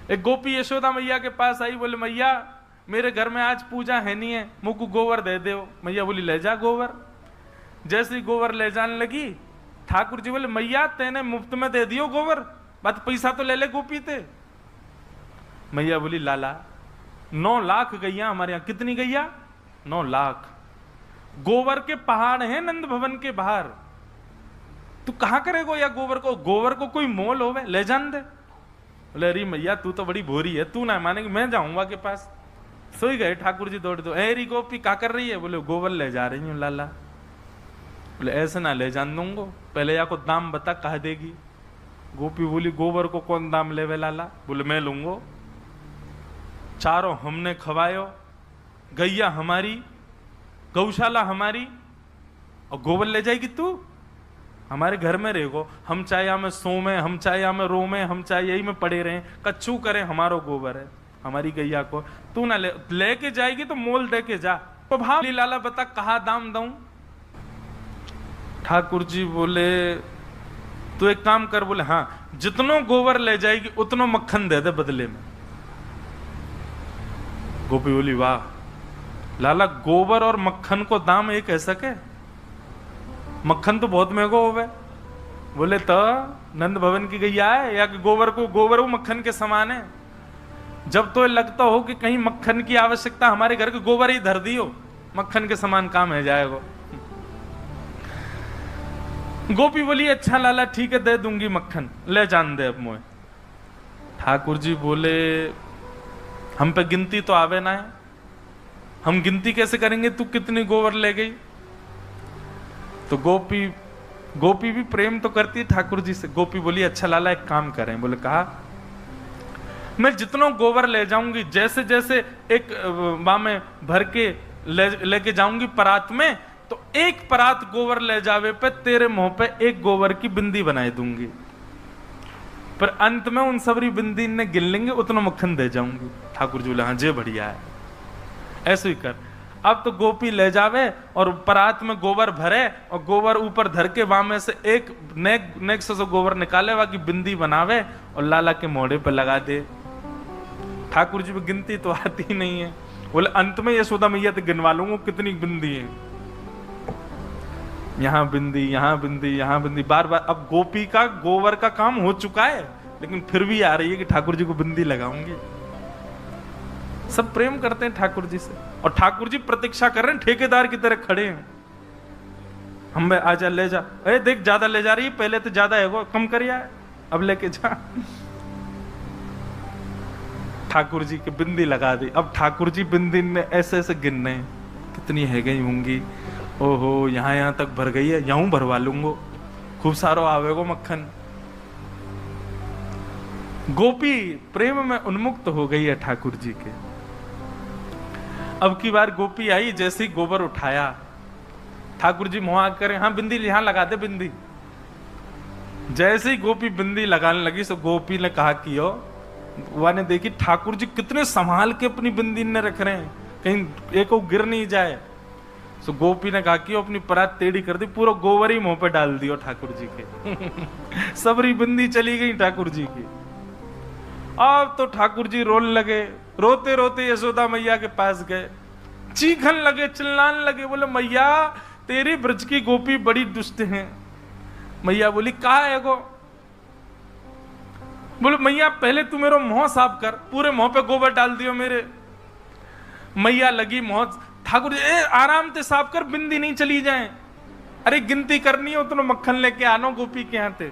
एक गोपी यशोदा मैया के पास आई, बोले मैया मेरे घर में आज पूजा है नहीं है, मुझको गोबर दे दो। मैया बोली ले जा गोबर। जैसे ही गोबर ले जाने लगी, ठाकुर जी बोले मैया तेने मुफ्त में दे दियो गोबर, बात पैसा तो ले ले गोपी ते। मैया बोली लाला 9 लाख गैया हमारे यहाँ। कितनी गैया? 9 लाख। गोबर के पहाड़ हैं नंद भवन के बाहर, तू कहां करेगो या गोबर को? गोबर को कोई मोल होवे, ले जान दे। बोले अरे मैया तू तो बड़ी भोरी है, तू ना मानेगी, मैं जाऊंगा के पास। सोई गए ठाकुर जी दौड़ दो। अरे गोपी क्या कर रही है? बोले गोबर ले जा रही हूं लाला। बोले ऐसे ना ले जान दूंगो, पहले या को दाम बता कह देगी। गोपी बोली गोबर को कौन दाम लेवे लाला? बोले मैं लूंगो। चारों हमने खवायो, गैया हमारी, गौशाला हमारी, और गोबर ले जाएगी तू? हमारे घर में रहेगो, हम चाहे यहाँ में सो में, हम चाहे यहाँ में रो में, हम चाहे यही में पड़े रहें, कच्चू करें, हमारो गोबर है, हमारी गैया को तू ना लेके जाएगी तो मोल दे के जा। तो भाव लाला बता कहा दाम दूं? ठाकुर जी बोले तू एक काम कर। बोले हाँ, जितनो गोबर ले जाएगी उतनो मक्खन दे दे बदले में। गोपी बोली वाह लाला, गोबर और मक्खन को दाम एक ऐसा के? मक्खन तो बहुत महंगा होवे। बोले तो नंद भवन की गैया है या कि गोबर वो मक्खन के समान है। जब तो लगता हो कि कहीं मक्खन की आवश्यकता, हमारे घर के गोबर ही धर दियो, मक्खन के समान काम है जाएगा। गोपी बोली अच्छा लाला ठीक है, दे दूंगी मक्खन, ले जान दे अब मोए। ठाकुर जी बोले हम पे गिनती तो आवे ना है, हम गिनती कैसे करेंगे तू कितनी गोबर ले गई? तो गोपी भी प्रेम तो करती है ठाकुर जी से। गोपी बोली अच्छा लाला एक काम करें। बोले कहा मैं जितनों गोबर ले जाऊंगी, जैसे जैसे एक में भर के लेके जाऊंगी परात में, तो एक परात गोबर ले जावे पे तेरे मुंह पे एक गोबर की बिंदी बनाए दूंगी, पर अंत में उन सबरी बिंदी ने गिन लेंगे, उतना मक्खन दे जाऊंगी। ठाकुर जी बोले हाँ जे बढ़िया है, ऐसे ही कर। अब तो गोपी ले जावे और परात में गोबर भरे और गोबर ऊपर धर के वहां में से एक नेक से गोबर निकाले, वहां की बिंदी बनावे और लाला के मोड़े पर लगा दे। ठाकुर जी भी गिनती तो आती ही नहीं है। बोले अंत में यशोदा मैया तो गिनवा लूंगा कितनी बिंदी है, यहाँ बिंदी, यहाँ बिंदी, यहाँ बिंदी, बार बार। अब गोपी का गोबर का काम हो चुका है, लेकिन फिर भी आ रही है कि ठाकुर जी को बिंदी लगाऊंगी। सब प्रेम करते हैं ठाकुर जी से, और ठाकुर जी प्रतीक्षा कर रहे हैं, ठेकेदार की तरह खड़े हैं। हम आजा ले जा, अरे देख ज्यादा ले जा रही है, पहले तो ज्यादा है वो, कम करिया अब लेके जा। ठाकुर जी की बिंदी लगा दी। अब ठाकुर जी बिंदी ने ऐसे ऐसे गिनने कितनी है गई होंगी, ओहो यहाँ तक भर गई है, यूं भरवा लूंगो, खूब सारो आवेगो मक्खन। गोपी प्रेम में उन्मुक्त हो गई है ठाकुर जी के। अब की बार गोपी आई, जैसे ही गोबर उठाया, ठाकुर जी मुँह करे हाँ बिंदी यहां लगा दे बिंदी। जैसे ही गोपी बिंदी लगाने लगी, सो गोपी ने कहा कि वह ने देखी ठाकुर जी कितने संभाल के अपनी बिंदी ने रख रहे हैं, कहीं एक गिर नहीं जाए। सो गोपी ने कहा कि अपनी परात टेढ़ी कर दी, पूरा गोबर ही मुंह पे डाल दियो ठाकुर जी के। सबरी बिंदी चली गई ठाकुर जी की। अब तो ठाकुर जी रोने लगे, रोते रोते यशोदा मैया के पास गए, चीखन लगे, चिल्लाने लगे, बोले मैया तेरी ब्रज की गोपी बड़ी दुष्ट है। मैया बोली कहा है गो? बोले मैया पहले तू मेरा मुंह साफ कर, पूरे मुंह पे गोबर डाल दियो मेरे। मैया लगी मुंह, ठाकुर जी आराम से साफ कर, बिंदी नहीं चली जाए। अरे गिनती करनी है उतना मक्खन लेके आनो गोपी के यहाँ थे।